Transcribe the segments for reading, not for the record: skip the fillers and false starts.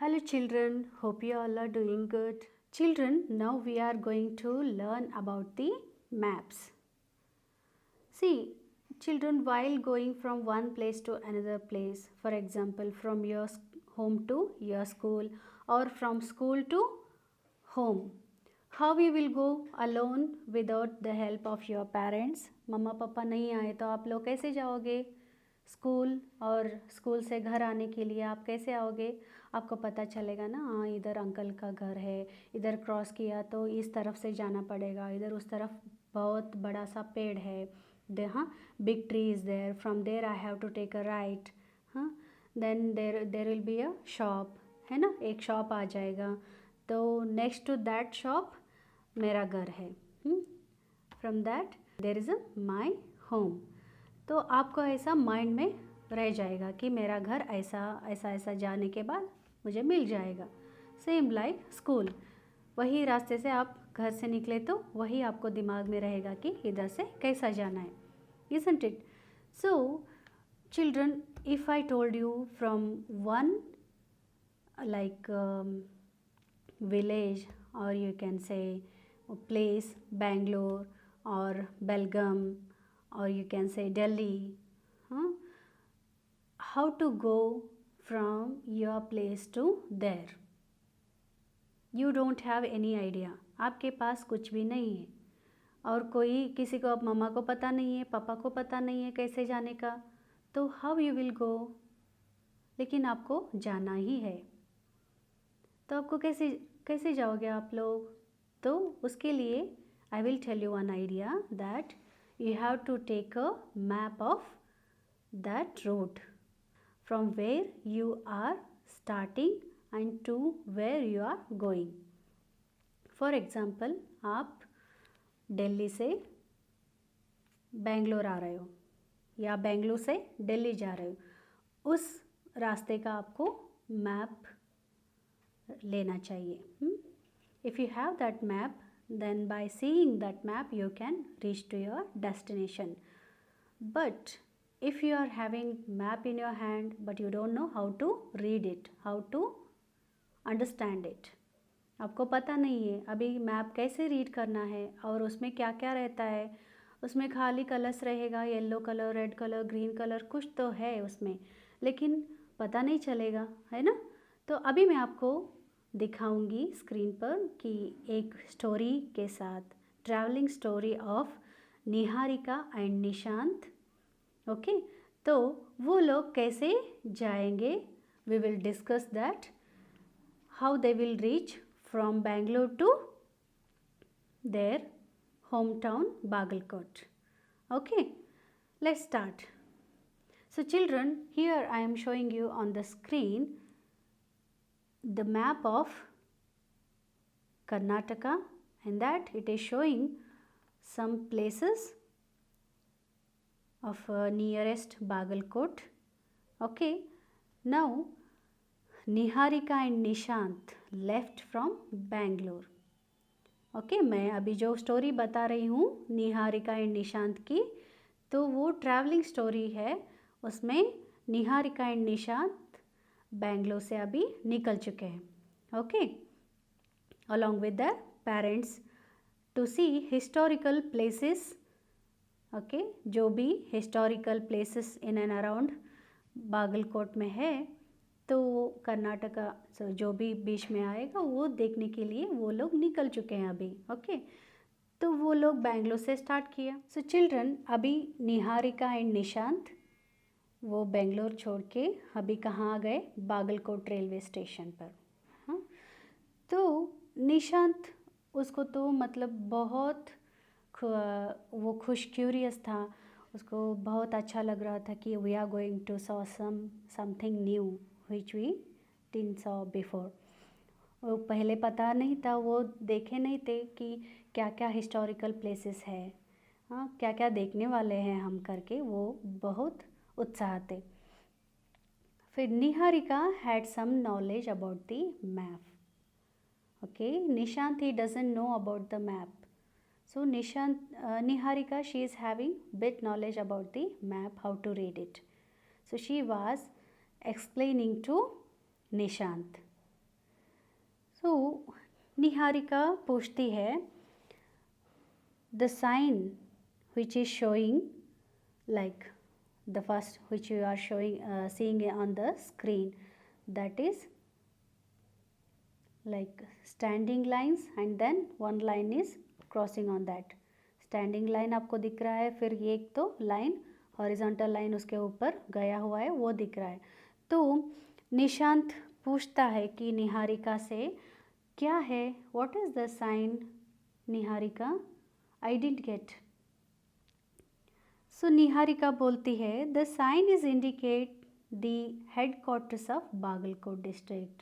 Hello children, hope you all are doing good. Children, now we are going to learn about the maps. See, children, while going from one place to another place, for example, from your home to your school or from school to home, how we will go alone without the help of your parents? मम्मा पापा नहीं आए तो आप लोग कैसे जाओगे school? और school से घर आने के लिए आप कैसे आओगे? आपको पता चलेगा ना, हाँ इधर अंकल का घर है, इधर क्रॉस किया तो इस तरफ से जाना पड़ेगा, इधर उस तरफ बहुत बड़ा सा पेड़ है, दे हाँ big tree is there, from there I have to take a right, हाँ then there will be a shop, है ना, एक शॉप आ जाएगा, तो नेक्स्ट टू दैट शॉप मेरा घर है, from that there is a my home. तो आपको ऐसा माइंड में रह जाएगा कि मेरा घर ऐसा ऐसा ऐसा जाने के बाद मुझे मिल जाएगा. सेम लाइक स्कूल, वही रास्ते से आप घर से निकले तो वही आपको दिमाग में रहेगा कि इधर से कैसा जाना है, isn't it? So children, if I told you from one like village, or you can say place Bangalore or Belgaum, or you can say Delhi, how to go from your place to there? You don't have any idea. आपके पास कुछ भी नहीं है और कोई किसी को, मम्मा को पता नहीं है, पापा को पता नहीं है कैसे जाने का, तो हाउ यू विल गो? लेकिन आपको जाना ही है, तो आपको कैसे कैसे जाओगे आप लोग? तो उसके लिए I will tell you one idea that you have to take a map of that road from where you are starting and to where you are going. For example, आप दिल्ली से बेंगलोर आ रहे हो या बेंगलोर से दिल्ली जा रहे हो, उस रास्ते का आपको मैप लेना चाहिए. If you have that map, then by seeing that map you can reach to your destination. But if you are having map in your hand but you don't know how to read it, how to understand it, आपको पता नहीं है अभी map कैसे read करना है और उसमें क्या क्या रहता है, उसमें खाली कलर्स रहेगा, yellow colour, red colour, green colour, कुछ तो है उसमें, लेकिन पता नहीं चलेगा, है ना. तो अभी मैं आपको दिखाऊंगी स्क्रीन पर कि एक स्टोरी के साथ, travelling story of Niharika and Nishant. Okay, तो वो लोग कैसे जाएंगे, we will discuss that, how they will reach from Bangalore to their home town Bagalkot. Okay, let's start. So children, here I am showing you on the screen the map of Karnataka, and that it is showing some places of nearest Bagalkot. Okay, now Niharika and Nishant left from Bangalore. Okay, मैं अभी जो story बता रही हूँ Niharika and Nishant की, तो वो travelling story है, उसमें निहारिका एंड निशांत बेंगलोर से अभी निकल चुके हैं. Okay, along with the parents to see historical places. Okay, जो भी historical places in and around Bagalkot में है, तो कर्नाटका जो भी बीच में आएगा वो देखने के लिए वो लोग निकल चुके हैं अभी. ओके, तो वो लोग बेंगलोर से स्टार्ट किया. सो चिल्ड्रन, अभी निहारिका एंड निशांत वो बेंगलोर छोड़ के अभी कहाँ आ गए, बागलकोट रेलवे स्टेशन पर. हाँ, तो निशांत, उसको तो मतलब बहुत वो खुश क्यूरियस था, उसको बहुत अच्छा लग रहा था कि we are going to saw something new which we didn't saw before. वो पहले पता नहीं था, वो देखे नहीं थे कि क्या क्या हिस्टोरिकल प्लेसेस है, हाँ क्या क्या देखने वाले हैं हम करके, वो बहुत उत्साह थे. फिर Niharika had some knowledge about the map. Okay, Nishant he doesn't know about the map. So Niharika, she is having bit knowledge about the map, how to read it. So she was explaining to Nishant. So Niharika पूछती है the sign which is showing like the first which you are showing seeing on the screen, that is like standing lines and then one line is crossing on that. standing line आपको दिख रहा है, फिर ये एक तो line horizontal line उसके ऊपर गया हुआ है वो दिख रहा है. तो निशांत पूछता है कि निहारिका से क्या है, what is the sign Niharika, I didn't get. So Niharika बोलती है the sign is indicate the headquarters of Bagalkot district.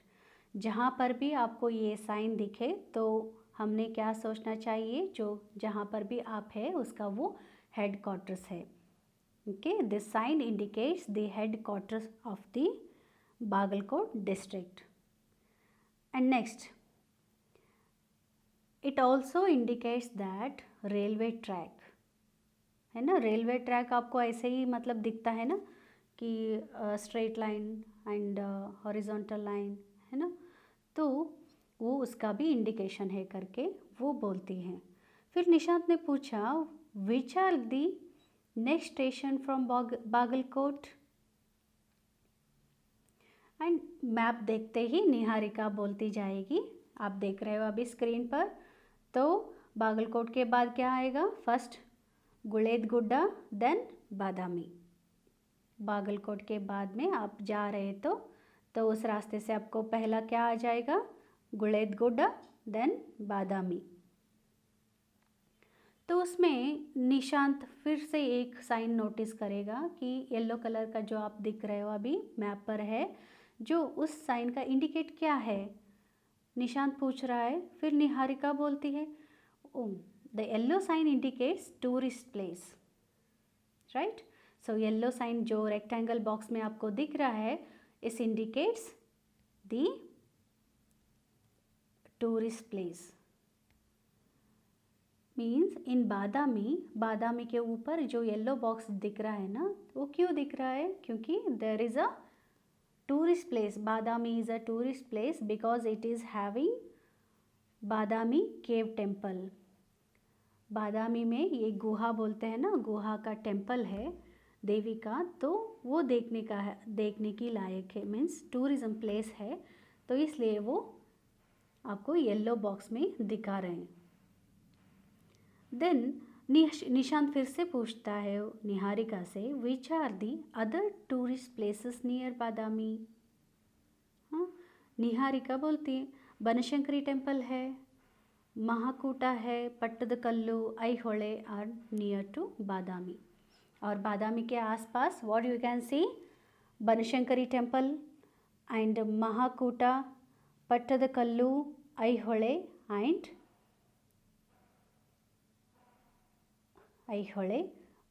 जहाँ पर भी आपको ये साइन दिखे तो हमने क्या सोचना चाहिए, जो जहाँ पर भी आप है उसका वो हेडक्वार्टर्स है. Okay, this sign indicates the headquarters of the Bagalkot district. And next, it also indicates that railway track है ना. रेलवे ट्रैक आपको ऐसे ही मतलब दिखता है ना कि straight line and horizontal line है ना, तो वो उसका भी इंडिकेशन है करके वो बोलती हैं. फिर निशांत ने पूछा which are the next station from Bagalkot. And map देखते ही निहारिका बोलती जाएगी, आप देख रहे हो अभी स्क्रीन पर, तो बागलकोट के बाद क्या आएगा, फर्स्ट गुलेदगुड्डा देन बादामी. बागलकोट के बाद में आप जा रहे तो उस रास्ते से आपको पहला क्या आ जाएगा, गुलेदगुड्डा देन बादामी. तो उसमें निशांत फिर से एक साइन नोटिस करेगा कि येलो कलर का जो आप दिख रहे हो अभी मैप पर है, जो उस साइन का इंडिकेट क्या है निशांत पूछ रहा है. फिर निहारिका बोलती है the yellow sign indicates tourist place, right. So yellow sign जो रेक्टेंगल बॉक्स में आपको दिख रहा है इस indicates the tourist place. Means in Badami के ऊपर जो येलो बॉक्स दिख रहा है ना, वो क्यों दिख रहा है, क्योंकि there is a tourist place. Badami is a tourist place because it is having Badami cave temple. Badami में ये गुहा बोलते हैं ना, गुहा का टेम्पल है देवी का, तो वो देखने का है, देखने की लायक है, मीन्स टूरिज़म प्लेस है, तो इसलिए वो आपको येलो बॉक्स में दिखा रहे हैं. देन निशांत फिर से पूछता है निहारिका से which are the other tourist places near Badami. हाँ, निहारिका बोलती है बनशंकरी टेम्पल है, महाकूटा है, Pattadakal, Aihole are near to Badami. और बादामी के आसपास what you can see, Banashankari temple and Mahakuta, Pattadakal, Aihole and Aihole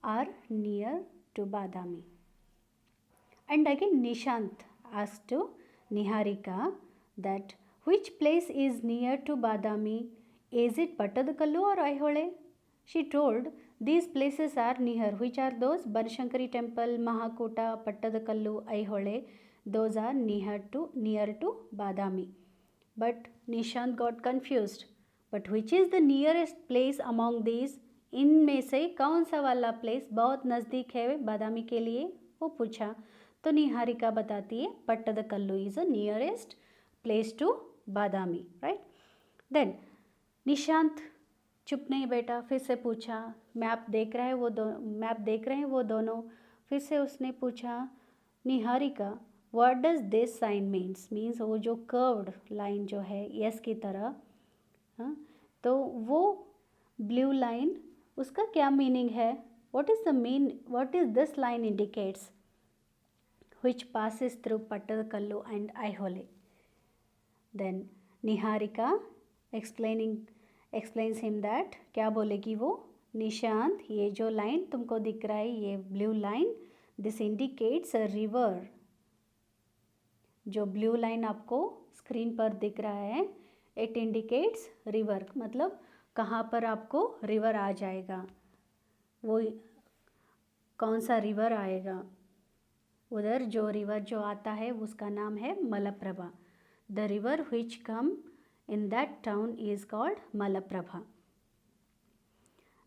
are near to Badami. And again Nishant asked to Niharika that which place is near to Badami, is it Pattadakallu or Aihole? She told these places are near. Which are those? Banashankari temple, Mahakota, Pattadakallu, Aihole. Those are near to Badami. But Nishant got confused. But which is the nearest place among these? इनमें से कौन सा वाला place बहुत नज़दीक है बादामी के लिए, वो पूछा. तो निहारिका बताती है Pattadakal is a nearest place to Badami, right. Then Nishant चुप नहीं बैठा, फिर से पूछा, मैप देख रहे हैं वो दोनों. फिर से उसने पूछा Niharika what does this sign means वो जो कर्व्ड लाइन जो है यस की तरह, हाँ, तो वो ब्लू लाइन उसका क्या मीनिंग है, what is this line indicates which passes through Pattadakallu and Aihole. Then Niharika explains him that क्या बोलेगी वो, निशांत ये जो लाइन तुमको दिख रहा है ये blue line, this indicates a river. जो ब्लू लाइन आपको स्क्रीन पर दिख रहा है इट इंडिकेट्स रिवर, मतलब कहाँ पर आपको रिवर आ जाएगा, वो कौन सा रिवर आएगा, उधर जो रिवर जो आता है उसका नाम है Malaprabha. The river which come in that town is called Malaprabha.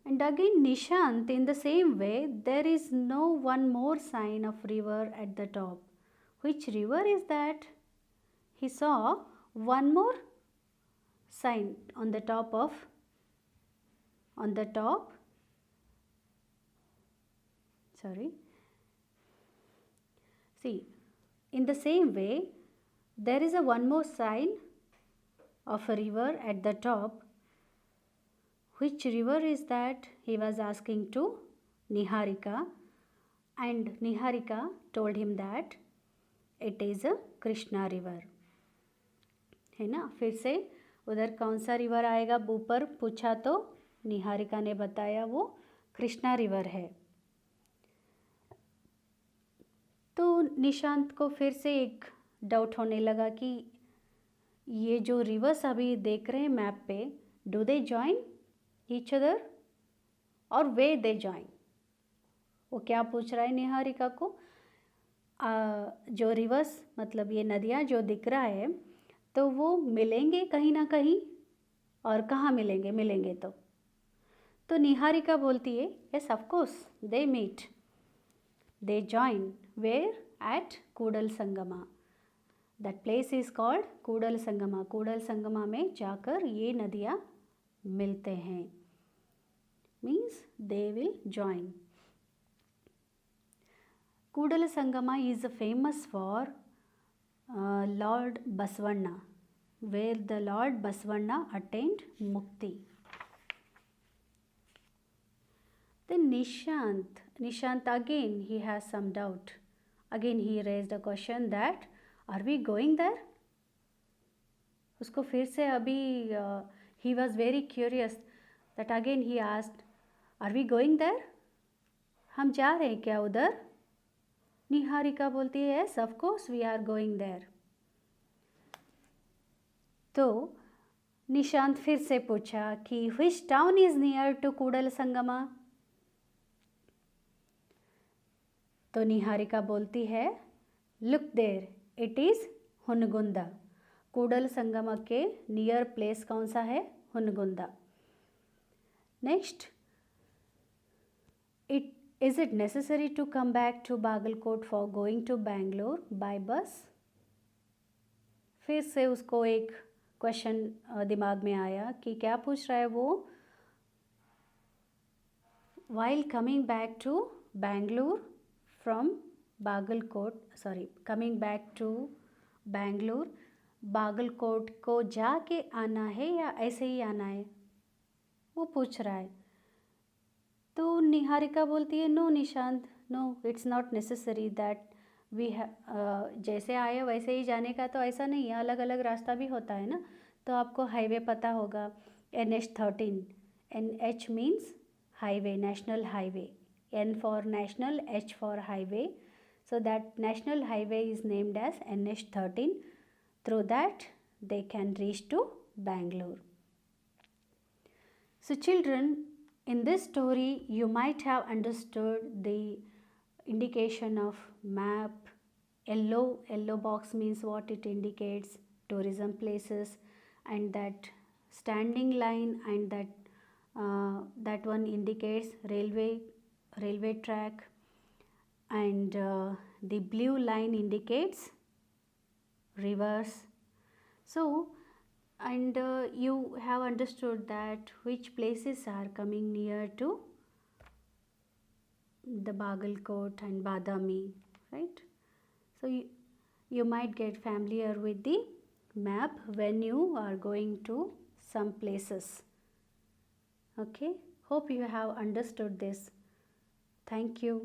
And again Nishant, in the same way, there is no one more sign of river at the top. Which river is that? He saw one more sign on the top. Sorry. See, in the same way, there is a one more sign of a river at the top. Which river is that? He was asking to Niharika, and Niharika told him that it is a Krishna river. है ना? फिर से उधर कौन सा river आएगा ऊपर पूछा तो निहारिका ने बताया वो कृष्णा रिवर है. तो निशांत को फिर से एक डाउट होने लगा कि ये जो रिवर्स अभी देख रहे हैं मैप पे, do they join each other और वे दे जॉइन. वो क्या पूछ रहा है निहारिका को? जो रिवर्स मतलब ये नदियाँ जो दिख रहा है तो वो मिलेंगे कहीं ना कहीं, और कहाँ मिलेंगे तो निहारिका बोलती है yes of course they meet, they join. Where? At Kudal Sangama. That place is called Kudal Sangama. Kudal Sangama में जाकर ये नदियाँ मिलते हैं. Means they will join. Kudal Sangama is famous for Lord Basvanna, where the Lord Basvanna attained mukti. Then Nishant again he has some doubt. Again he raised a question that are we going there? उसको फिर से अभी he was very curious that again he asked are we going there? हम जा रहे हैं क्या उधर? निहारिका बोलती है yes of course we are going there. तो निशांत फिर से पूछा कि which town is near to Kudal Sangama. तो निहारिका बोलती है look there it is Hungund. Kudal Sangama के नियर प्लेस कौन सा है? Hungund. Next, Is it necessary to come back to Bagalkot for going to Bangalore by bus? फिर से उसको एक क्वेश्चन दिमाग में आया कि क्या पूछ रहा है वो. While coming back to Bangalore from coming back to Bangalore, Bagalkot को जाके आना है या ऐसे ही आना है, वो पूछ रहा है. तो निहारिका बोलती है no Nishant, no it's not necessary that we जैसे आए वैसे ही जाने का तो ऐसा नहीं है, अलग अलग रास्ता भी होता है ना. तो आपको हाईवे पता होगा NH13. NH means highway, national highway. N for national, H for highway. So that national highway is named as NH13. Through that they can reach to Bangalore. So children, in this story, you might have understood the indication of map. Yellow box means what it indicates, tourism places, and that standing line and that one indicates railway track, and the blue line indicates rivers. So, and you have understood that which places are coming near to the Bagalkot and Badami, right? So you might get familiar with the map when you are going to some places. Okay, hope you have understood this. Thank you.